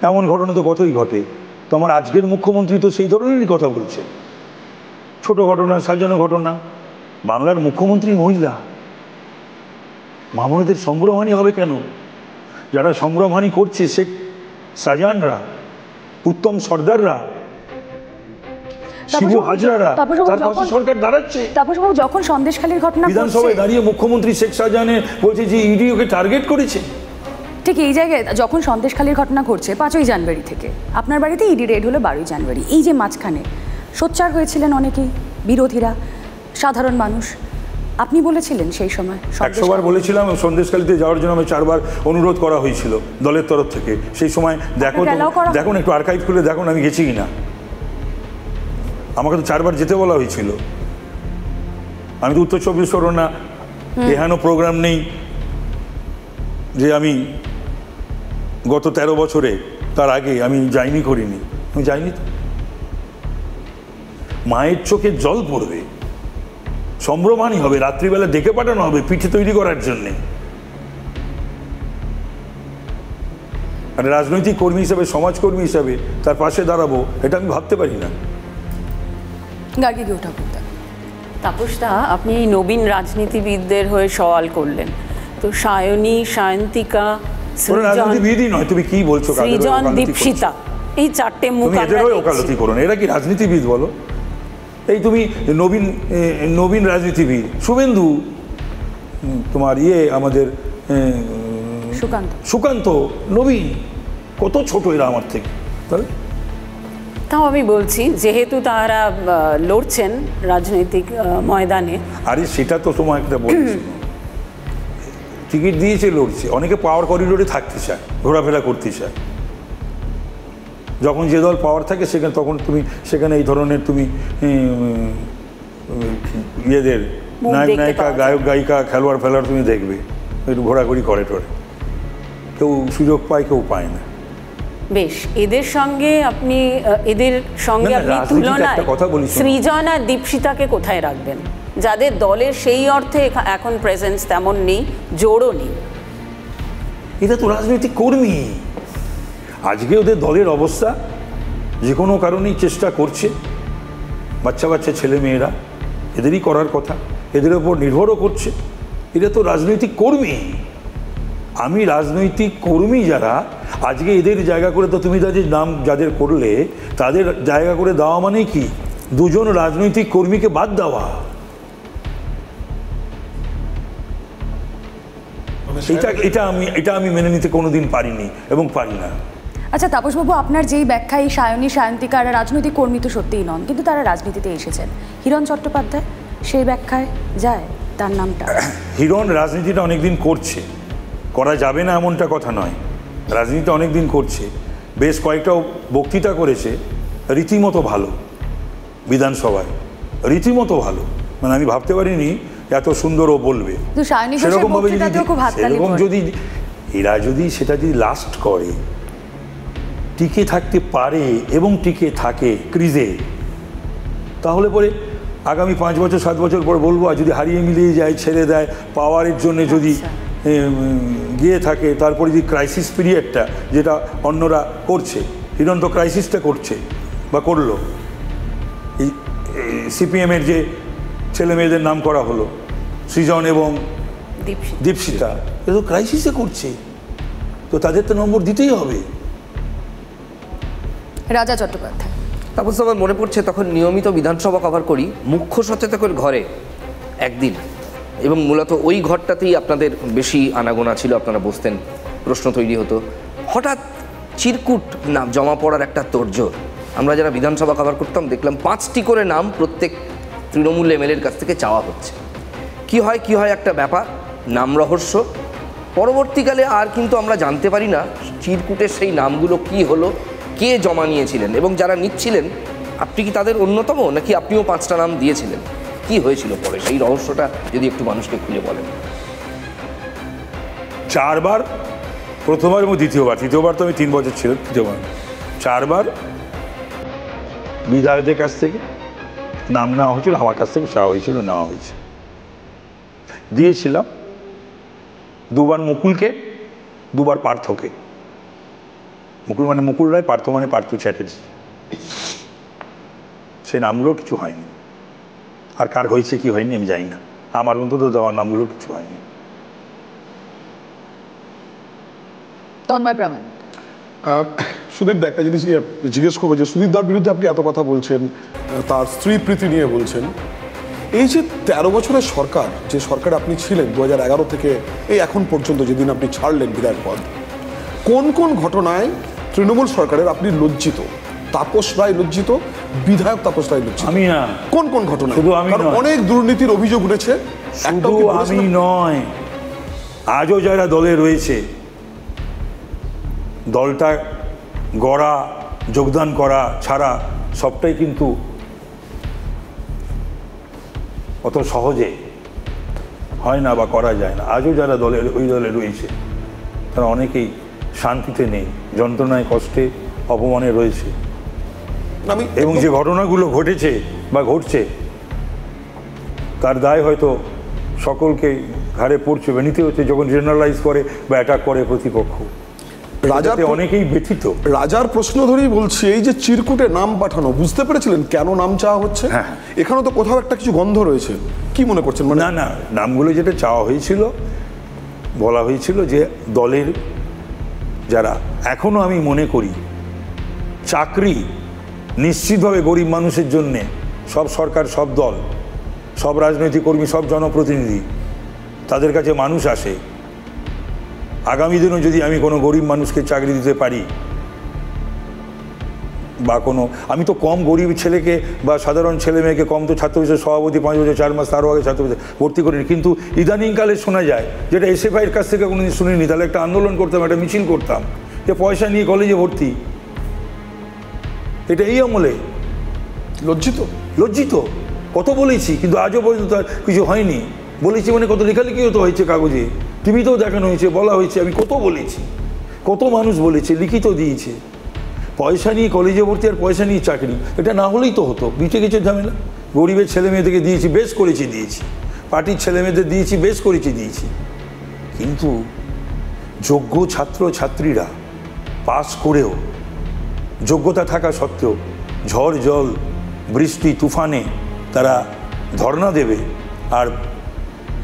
এমন ঘটনা তো কতই ঘটে। তো আমার আজকের মুখ্যমন্ত্রী তো সেই ধরনেরই কথা বলছে, ছোট ঘটনা, সাজানো ঘটনা। বাংলার মুখ্যমন্ত্রী মহিলা, মামলাদের সম্ভ্রমহানি হবে কেন? যারা সম্ভ্রমহানি করছে শেখ শাহজাহানরা, উত্তম সর্দাররা, শিবু হাজরারা, তার পাশে সরকার দাঁড়াচ্ছে। যখন সন্দেশখালীর ঘটনা বিধানসভায় দাঁড়িয়ে মুখ্যমন্ত্রী শেখ শাহজাহানের বলছে যে ইডি ওকে টার্গেট করেছে। ঠিক এই জায়গায় যখন সন্দেশখালীর ঘটনা ঘটছে 5ই জানুয়ারি থেকে, আপনার বাড়িতে ইডি রেড হলো 12ই জানুয়ারি, এই যে মাঝখানে সোচ্চার হয়েছিলেন অনেকেই, বিরোধীরা, সাধারণ মানুষ, আপনি বলেছিলেন সেই সময়? 100 বার বলেছিলাম, সন্দেশখালীতে যাওয়ার জন্য আমি 4 বার অনুরোধ করা হয়েছিল দলের তরফ থেকে। সেই সময় দেখো, দেখুন একটু আর্কাইভ খুলে দেখুন আমি গেছি কিনা। আমাকে তো 4 বার যেতে বলা হয়েছিল। আমি তো উত্তর 24 পরগনা, এখানেও প্রোগ্রাম নেই যে আমি গত 13 বছরে, তার আগে আমি যাইনি, করিনি, আমি যাইনি। তো মায়ের চোখে জল পড়বে, সম্ভ্রমহানি হবে, রাত্রিবেলা ডেকে পাঠানো হবে পিঠে তৈরি করার জন্যে। আর রাজনৈতিক কর্মী হিসাবে, সমাজকর্মী হিসাবে তার পাশে দাঁড়াবো, এটা আমি ভাবতে পারি না। তাপসদা, আপনি এই রাজনীতিবিদদের হয়ে সওয়াল করলেন, তো সায়নী, সায়ন্তিকা, রাজনীতিবিদই নয়, তুমি কি বলছো? সৃজন, দীপশিতা, এই 4টে মুখ ওকালতি করো না, এরা কি রাজনীতিবিদ বলো? এই তুমি নবীন রাজনীতিবিদ, শুভেন্দু, তোমার আমাদের সুকান্ত, নবীন, কত ছোট এরা আমার থেকে। তাহলে তাও আমি বলছি, যেহেতু তারা লড়ছেন রাজনৈতিক ময়দানে। আরে সেটা তো তোমার একটা বলছি, টিকিট দিয়েছে, লড়ছে। অনেকে পাওয়ার করিডোরে থাকতে চায়, ঘোরাফেরা করতে চায়। যখন যে দল পাওয়ার থাকে সেখানে, তখন তুমি সেখানে এই ধরনের তুমি ইয়েদের নায়ক নায়িকা, গায়ক গায়িকা, খেলোয়াড় ফেলোয়াড় তুমি দেখবে একটু ঘোরাঘুরি করে টোরে। কেউ সুযোগ পায়, কেউ পায় না। বেশ, এদের সঙ্গে আপনি তুলনায় সৃজন আর দীপশিতাকে কোথায় রাখবেন, যাদের দলের সেই অর্থে এখন প্রেজেন্স তেমন নেই, জোরও নেই? এটা তো রাজনৈতিক কর্মী। আজকে ওদের দলের অবস্থা যে কোনো কারণেই চেষ্টা করছে, বাচ্চা বাচ্চা ছেলে মেয়েরা, এদেরই করার কথা, এদের ওপর নির্ভরও করছে। এটা তো রাজনৈতিক কর্মী। আমি রাজনৈতিক কর্মী যারা, আজকে এদের জায়গা করে তো তুমি তাদের নাম যাদের করলে তাদের জায়গা করে দেওয়া মানে কি? দুজন রাজনৈতিক কর্মীকে বাদ দেওয়া। এটা আমি মেনে নিতে কোনোদিন পারিনি এবং পারি না। আচ্ছা তাপসবাবু, আপনার যেই ব্যাখ্যা, এই সায়নী সায়ন্তিকারা রাজনৈতিক কর্মী তো সত্যিই নন, কিন্তু তারা রাজনীতিতে এসেছেন। হিরণ চট্টোপাধ্যায় সেই ব্যাখ্যায় যায় তার নামটা? হিরণ রাজনীতিটা অনেকদিন করছে, করা যাবে না এমনটা কথা নয়। রাজনীতি অনেকদিন করছে, বেশ কয়েকটা বক্তৃতা করেছে, রীতিমতো ভালো, বিধানসভায় রীতিমতো ভালো। মানে আমি ভাবতে পারিনি এত সুন্দর ও বলবে। সেরকম ভাবে সেরকম যদি এরা সেটা যদি লাস্ট করে, টিকে থাকতে পারে এবং টিকে থাকে ক্রিজে, তাহলে পরে আগামী 5 বছর 7 বছর পর বলবো। আর যদি হারিয়ে মিলিয়ে যায়, ছেড়ে দেয়, পাওয়ারের জন্য যদি গিয়ে থাকে, তারপরে যদি ক্রাইসিস পিরিয়ডটা যেটা অন্যরা করছে, হিরণ তো ক্রাইসিসটা করছে বা করলো। এই সিপিএমের যে ছেলে মেয়েদের নাম করা হলো, সৃজন এবং দীপশিতা, এ তো ক্রাইসিসে করছে, তো তাদের তো নম্বর দিতেই হবে। রাজা চট্টোপাধ্যায়। তারপর আমার মনে পড়ছে, তখন নিয়মিত বিধানসভা কভার করি মুখ্য সচেতকের ঘরে একদিন, এবং মূলত ওই ঘরটাতেই আপনাদের বেশি আনাগোনা ছিল, আপনারা বসতেন, প্রশ্ন তৈরি হতো। হঠাৎ চিরকুট নাম জমা পড়ার একটা তোড়জোড়। আমরা যারা বিধানসভা কভার করতাম দেখলাম 5টি করে নাম প্রত্যেক তৃণমূল এমএলএর কাছ থেকে চাওয়া হচ্ছে। কি হয় একটা ব্যাপার, নাম রহস্য। পরবর্তীকালে আর কিন্তু আমরা জানতে পারি না চিরকুটের সেই নামগুলো কি হলো, কে জমা নিয়েছিলেন, এবং যারা নিচ্ছিলেন আপনি কি তাদের অন্যতম, নাকি আপনিও 5টা নাম দিয়েছিলেন? কি হয়েছিল পরে সেই রহস্যটা যদি একটু মানুষকে খুলে বলেন। 4 বার, প্রথমবার এবং তৃতীয়বার তো আমি 3 বছর ছিলাম, তৃতীয়বার 4 বার বিধায়কদের কাছ থেকে নাম নেওয়া হয়েছিল, আমার কাছ থেকে চাওয়া হয়েছিল, নেওয়া হয়েছে, দিয়েছিলাম। 2 বার মুকুলকে, 2 বার পার্থকে। মুকুল মানে মুকুল রায়, পার্থ মানে পার্থ চ্যাটার্জি। সেই নামগুলো কিছু হয়নি। আর কার হয়েছে কি হয়নি আমি জানি না, আমার অন্তত দেওয়ার নামগুলো কিছু হয়নি। তন্ময় প্রামাণ। সুদীপ, একটা জিনিস জিজ্ঞেস করবো যে সুদীপদার বিরুদ্ধে আপনি এত কথা বলছেন, তার স্ত্রী প্রীতি নিয়ে বলছেন, এই যে 13 বছরের সরকার, যে সরকার আপনি ছিলেন 2011 থেকে এই এখন পর্যন্ত, যেদিন আপনি ছাড়লেন বিধায়ক পদ, কোন কোন ঘটনায় তৃণমূল সরকারের আপনি লজ্জিত? তাপস রায় লজ্জিত, বিধায়ক তাপস রায় লজ্জিত? আমি না। কোন কোন ঘটনা? শুধু আমি নয়, অনেক দুর্নীতির অভিযোগ উঠেছে। শুধু আমি নয়, আজও যারা দলে রয়েছে, দলটা গড়া, যোগদান করা ছাড়া সবটাই কিন্তু অত সহজে হয় না বা করা যায় না। আজও যারা ওই দলে রয়েছে তারা অনেকেই শান্তিতে নেই, যন্ত্রণায়, কষ্টে, অপমানে রয়েছে। এবং যে ঘটনাগুলো ঘটেছে বা ঘটছে, তার দায় হয়তো সকলকে ঘাড়ে পড়ছে বা নিতে হচ্ছে, যখন জেনারেলাইজ করে বা অ্যাটাক করে প্রতিপক্ষ। অনেকেই ব্যথিত। রাজার প্রশ্ন ধরেই বলছি, এই যে চিরকুটে নাম পাঠানো, বুঝতে পেরেছিলেন কেন নাম চাওয়া হচ্ছে? হ্যাঁ, এখানে তো কোথাও একটা কিছু গন্ধ রয়েছে, কি মনে করছেন? না না, নামগুলো যেটা চাওয়া হয়েছিল, বলা হয়েছিল যে দলের যারা, এখনো আমি মনে করি চাকরি নিশ্চিতভাবে গরিব মানুষের জন্যে সব সরকার, সব দল, সব রাজনৈতিক কর্মী, সব জনপ্রতিনিধি, তাদের কাছে মানুষ আসে। আগামী দিনও যদি আমি কোনো গরিব মানুষকে চাকরি দিতে পারি, বা কোনো, আমি তো কম গরিব ছেলেকে বা সাধারণ ছেলে মেয়েকে কম তো ছাত্র পরিষদের সভাপতি 5 বছর 4 মাস তারও আগে ছাত্র পরিষদ ভর্তি করিনি, কিন্তু ইদানিংকালে শোনা যায়, যেটা এসএফআইয়ের কাছ থেকে কোনোদিন শুনিনি, তাহলে একটা আন্দোলন করতাম, একটা মিছিল করতাম, যে পয়সা নিয়ে কলেজে ভর্তি। এটা এই আমলে লজ্জিত কত বলেছি, কিন্তু আজও পর্যন্ত আর কিছু হয়নি। বলেছি মানে কত লেখালেখিও তো হয়েছে, কাগজে, টিভিতেও দেখানো হয়েছে, বলা হয়েছে, আমি কত বলেছি, কত মানুষ বলেছে, লিখিত দিয়েছে। পয়সা নিয়ে কলেজে ভর্তি আর পয়সা নিয়ে চাকরি, এটা না হলেই তো হতো। মিটে গেছে ঝামেলা। গরিবের ছেলে মেয়েদেরকে দিয়েছি, বেশ করেছি দিয়েছি, পার্টির ছেলে মেয়েদের দিয়েছি, বেশ করেছি দিয়েছি, কিন্তু যোগ্য ছাত্র ছাত্রীরা পাস করেও, যোগ্যতা থাকা সত্ত্বেও ঝড় জল বৃষ্টি তুফানে তারা ধর্ণা দেবে, আর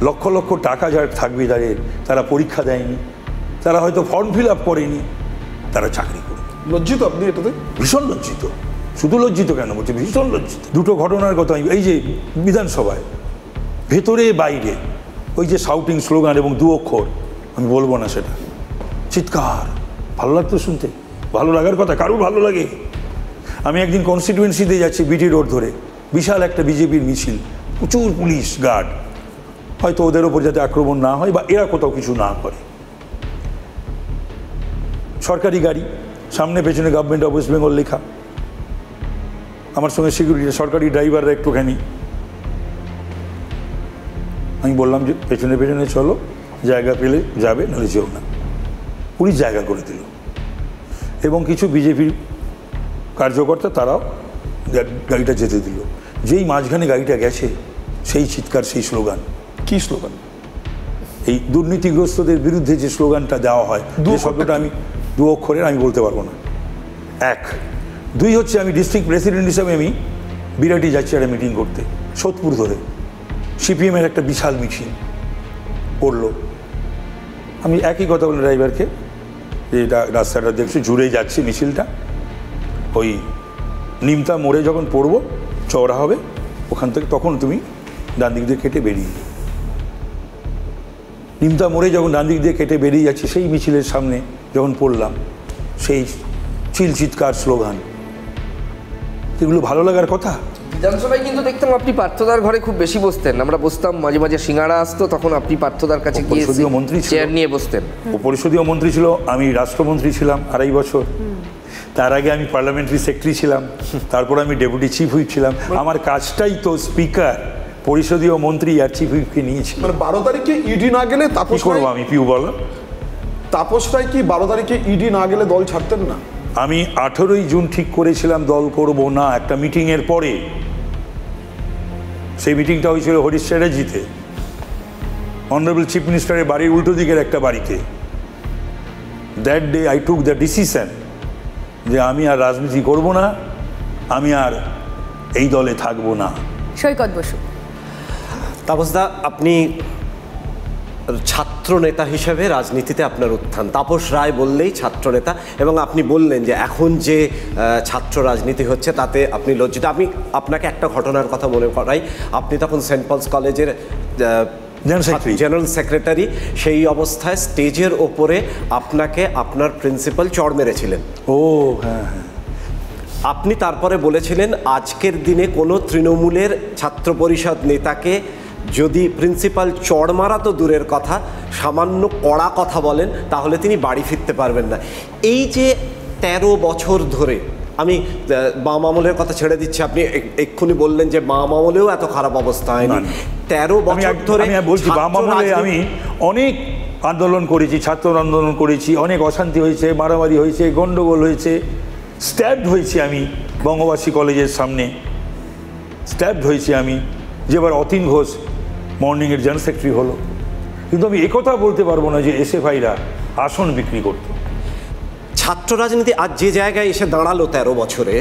লক্ষ লক্ষ টাকা যার থাকবে তাদের, তারা পরীক্ষা দেয়নি, তারা হয়তো ফর্ম ফিল আপ করেনি, তারা চাকরি করে। লজ্জিত আপনি এটাতে? ভীষণ লজ্জিত। শুধু লজ্জিত কেন বলছে, ভীষণ লজ্জিত। দুটো ঘটনার কথা, এই যে বিধানসভায় ভেতরে বাইরে ওই যে শাউটিং স্লোগান এবং 2 অক্ষর, আমি বলবো না সেটা, চিৎকার, ভালো লাগতো শুনতে, ভালো লাগার কথা, কারুর ভালো লাগে। আমি একদিন কনস্টিটুয়েন্সিতে যাচ্ছি, বিটি রোড ধরে, বিশাল একটা বিজেপির মিছিল, প্রচুর পুলিশ গার্ড, হয়তো ওদের ওপর যাতে আক্রমণ না হয় বা এরা কোথাও কিছু না করে। সরকারি গাড়ি, সামনে পেছনে গভর্নমেন্ট অফ ওয়েস্ট বেঙ্গল লেখা, আমার সঙ্গে সিকিউরিটি সরকারি ড্রাইভাররা একটুখানি, আমি বললাম যে পেছনে পেছনে চলো, জায়গা পেলে যাবে, নাহলে যেও না। পুলিশ জায়গা করে দিল, এবং কিছু বিজেপির কার্যকর্তা তারাও গাড়িটা যেতে দিল। যেই মাঝখানে গাড়িটা গেছে, সেই চিৎকার, সেই স্লোগান। কি স্লোগান? এই দুর্নীতিগ্রস্তদের বিরুদ্ধে যে স্লোগানটা দেওয়া হয়, যে শব্দটা আমি 2 অক্ষরের, আমি বলতে পারবো না। 1, 2 হচ্ছে আমি ডিস্ট্রিক্ট প্রেসিডেন্ট হিসাবে আমি বিরাটি যাচ্ছি একটা মিটিং করতে, সোদপুর ধরে সিপিএমের একটা বিশাল মিছিল করলো। আমি একই কথা বলি ড্রাইভারকে, যে এটা রাস্তাটা দেখছি জুড়ে যাচ্ছে মিছিলটা, ওই নিমতা মোড়ে যখন পড়বো, চওড়া হবে, ওখান থেকে তখন তুমি ডান দিক দিয়ে কেটে বেরিয়ে, নিমতা মোড়ে যখন ডান দিক দিয়ে কেটে বেরিয়ে যাচ্ছে, সেই মিছিলের সামনে যখন পড়লাম, সেই চিৎকার স্লোগান, এগুলো ভালো লাগার কথা। বিধানসভায় কিন্তু দেখতাম আপনি পার্থদার ঘরে খুব বেশি বসতেন, আমরা বসতাম, মাঝে মাঝে সিঙ্গাড়া আসতো, তখন আপনি পার্থদার কাছে গিয়ে পরিষদীয় মন্ত্রী চেয়ার নিয়ে বসতেন। ও পরিষদীয় মন্ত্রী ছিল, আমি রাষ্ট্রমন্ত্রী ছিলাম 2.5 বছর। তার আগে আমি পার্লামেন্টারি সেক্রেটারি ছিলাম, তারপর আমি ডেপুটি চিফ হুইপ ছিলাম। আমার কাজটাই তো স্পিকার, পরিষদীয় মন্ত্রী আর চিফ হুইপকে নিয়েছিল। মানে 12 তারিখে ইডি না গেলে তাপস করবো আমি, পিউ বলো, তাপস রায় কি 12 তারিখে ইডি না গেলে দল ছাড়তেন না? আমি 18ই জুন ঠিক করেছিলাম দল করব না, একটা মিটিংয়ের পরে। সেই মিটিংটা হয়েছিল হরিশ চ্যাটার্জিতে, অনারেবল চিফ মিনিস্টারের বাড়ির উল্টো দিকের একটা বাড়িতে। That day I took the decision যে আমি আর রাজনীতি করব না, আমি আর এই দলে থাকবো না। সৈকত বসু। তাপসদা, আপনি ছাত্র নেতা হিসেবে রাজনীতিতে আপনার উত্থান, তাপস রায় বললেই ছাত্র নেতা, এবং আপনি বললেন যে এখন যে ছাত্র রাজনীতি হচ্ছে তাতে আপনি লজ্জিত। আমি আপনাকে একটা ঘটনার কথা মনে করাই, আপনি তখন সেন্ট পলস কলেজের জেনারেল সেক্রেটারি, সেই অবস্থায় স্টেজের ওপরে আপনাকে আপনার প্রিন্সিপাল চড় মেরেছিলেন। ও হ্যাঁ হ্যাঁ। আপনি তারপরে বলেছিলেন আজকের দিনে কোনো তৃণমূলের ছাত্র পরিষদ নেতাকে যদি প্রিন্সিপাল চড় মারা তো দূরের কথা, সামান্য কড়া কথা বলেন তাহলে তিনি বাড়ি ফিরতে পারবেন না। এই যে 13 বছর ধরে, আমি বাম আমলের কথা ছেড়ে দিচ্ছি, আপনি এক্ষুনি বললেন যে বাম আমলেও এত খারাপ অবস্থা হয়নি। 13 বছর ধরে আমি বলছি, বাম আমলে আমি অনেক আন্দোলন করেছি, ছাত্র আন্দোলন করেছি, অনেক অশান্তি হয়েছে, মারামারি হয়েছে, গন্ডগোল হয়েছে, স্ট্যাবড হয়েছি আমি বঙ্গবাসী কলেজের সামনে, স্ট্যাবড হয়েছি আমি, যেবার অতীন ঘোষ মর্নিংয়ের জেনারেল সেক্রেটারি হলো। কিন্তু আমি একথা বলতে পারবো না যে এসএফআইরা আসন বিক্রি করত। ছাত্র রাজনীতি আজ যে জায়গায় এসে দাঁড়ালো 13 বছরে,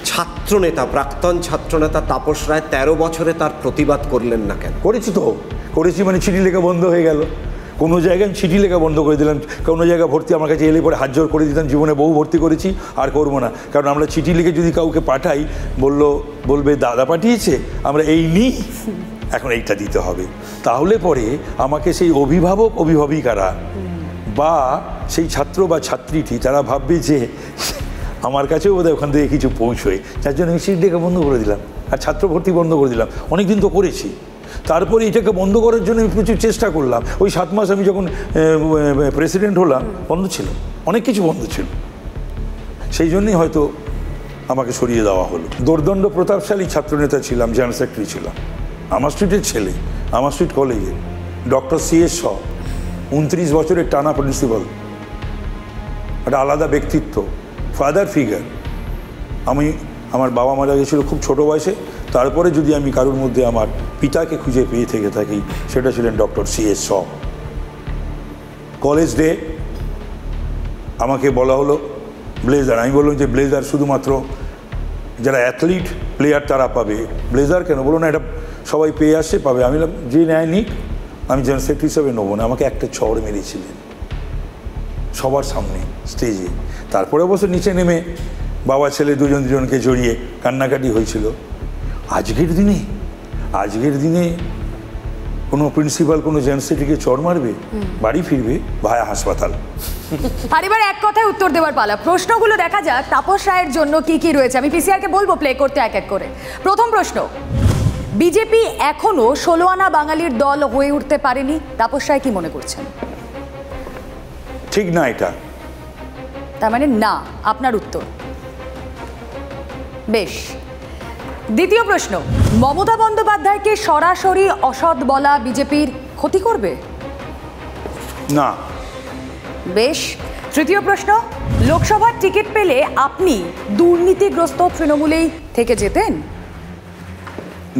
ছাত্রনেতা, প্রাক্তন ছাত্রনেতা তাপস রায় 13 বছরে তার প্রতিবাদ করলেন না কেন? করেছি মানে চিঠি লেখা বন্ধ হয়ে গেল। কোনো জায়গায় চিঠি লেখা বন্ধ করে দিলাম, কোনো জায়গায় ভর্তি আমার কাছে এলে পরে হাত জোর করে দিতাম, জীবনে বহু ভর্তি করেছি, আর করবো না। কারণ আমরা চিঠি লিখে যদি কাউকে পাঠাই, বলবে দাদা পাঠিয়েছে, আমরা এই নিই, এখন এইটা দিতে হবে। তাহলে পরে আমাকে সেই অভিভাবক অভিভাবিকারা বা সেই ছাত্র বা ছাত্রীটি, তারা ভাববে যে আমার কাছেও বোধহয় ওখান থেকে কিছু পৌঁছয়, যার জন্য আমি সিট ডেকে বন্ধ করে দিলাম আর ছাত্র ভর্তি বন্ধ করে দিলাম। অনেকদিন তো করেছি, তারপরে এটাকে বন্ধ করার জন্য আমি প্রচুর চেষ্টা করলাম। ওই 7 মাস আমি যখন প্রেসিডেন্ট হলাম বন্ধ ছিল, অনেক কিছু বন্ধ ছিল, সেই জন্যই হয়তো আমাকে সরিয়ে দেওয়া হলো। দোর্দণ্ড প্রতাপশালী ছাত্রনেতা ছিলাম, জেনারেল সেক্রেটারি ছিলাম। আমার স্ট্রিটের ছেলে, আমার স্ট্রিট কলেজে ডক্টর C.S. শ 29 বছরের টানা প্রিন্সিপাল, একটা আলাদা ব্যক্তিত্ব, ফাদার ফিগার। আমার বাবা মারা গেছিলো খুব ছোট বয়সে, তারপরে যদি আমি কারোর মধ্যে আমার পিতাকে খুঁজে পেয়ে থেকে থাকি সেটা ছিলেন ডক্টর C.S. শ। কলেজ ডে আমাকে বলা হলো ব্লেজার, আমি বললাম যে ব্লেজার শুধুমাত্র যারা অ্যাথলিট প্লেয়ার তারা পাবে, ব্লেজার কেন? বলো না এটা সবাই পেয়ে আসছে, পাবে। আমি বললাম যে নেয় নিক, আমি জেনারেল সেক্রেটারি হিসাবে নেবো না। আমাকে একটা চড় মেরেছিলেন সবার সামনে স্টেজে। তারপরে অবশ্য নিচে নেমে বাবা ছেলে দুজনকে জড়িয়ে কান্নাকাটি হয়েছিল। আজকের দিনে কোনো প্রিন্সিপাল কোনো জেনারেল সেক্রেটারিকে চড় মারবে, বাড়ি ফিরবে ভায়া হাসপাতাল। আর এবার এক কথায় উত্তর দেওয়ার পালা। প্রশ্নগুলো দেখা যাক তাপস রায়ের জন্য কি কি রয়েছে। আমি পিসিআরকে বলবো প্লে করতে এক এক করে। প্রথম প্রশ্ন, বিজেপি এখনো 16 আনা বাঙালির দল হয়ে উঠতে পারেনি, তাপস রায় কি মনে করছেন? ঠিক না এটা। তার মানে না আপনার উত্তর। বেশ। দ্বিতীয় প্রশ্ন, মমতা বন্দ্যোপাধ্যায়কে সরাসরি অসৎ বলা বিজেপির ক্ষতি করবে? না। বেশ। তৃতীয় প্রশ্ন, লোকসভার টিকিট পেলে আপনি দুর্নীতিগ্রস্ত তৃণমূলেই থেকে যেতেন?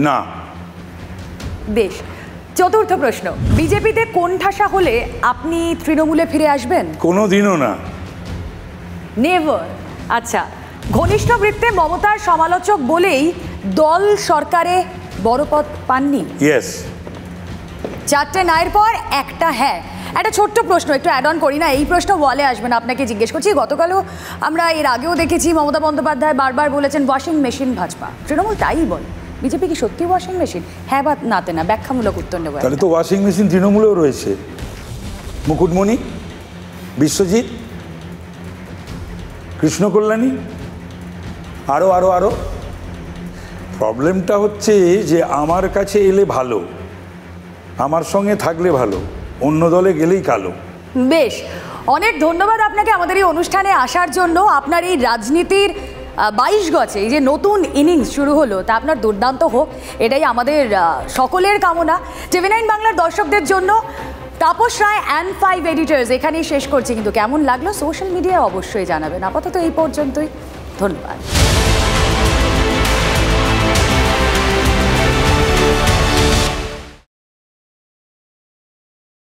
না। বেশ। চতুর্থ প্রশ্ন, বিজেপিতে কোণঠাসা হলে আপনি তৃণমূলে ফিরে আসবেন? কোনোদিনও না। নেভার। আচ্ছা, ঘনিষ্ঠ বৃত্তে মমতার সমালোচক বলেই দল সরকারে বড় পদ পাননি? ইয়েস। 4টে নায়ের পর একটা হ্যাঁ। একটা ছোট্ট প্রশ্ন একটু অ্যাড অন করি না, এই প্রশ্ন ওয়ালে আসবে না, আপনাকে জিজ্ঞেস করছি। গতকালও আমরা এর আগেও দেখেছি মমতা বন্দ্যোপাধ্যায় বারবার বলেছেন ওয়াশিং মেশিন ভাজপা, তৃণমূল তাই বল। বিজেপি কি সত্যি ওয়াশিং মেশিন? হ্যাঁ বা নাতে না, ব্যাখ্যামূলক উত্তর নেব। তাহলে তো ওয়াশিং মেশিন তৃণমূলেও রয়েছে। মুকুটমণি, বিশ্বজিৎ, কৃষ্ণ কল্যাণী, আরও। প্রবলেমটা হচ্ছে যে আমার কাছে এলে ভালো, আমার সঙ্গে থাকলে ভালো, অন্য দলে গেলেই কালো। বেশ, অনেক ধন্যবাদ আপনাকে আমাদের এই অনুষ্ঠানে আসার জন্য। আপনার এই রাজনীতির 22 গজে এই যে নতুন ইনিংস শুরু হলো তা আপনার দুর্দান্ত হোক, এটাই আমাদের সকলের কামনা। TV9 বাংলার দর্শকদের জন্য তাপস রায় অ্যান্ড 5 এডিটর্স এখানেই শেষ করছি, কিন্তু কেমন লাগলো সোশ্যাল মিডিয়ায় অবশ্যই জানাবেন। আপাতত এই পর্যন্তই, ধন্যবাদ।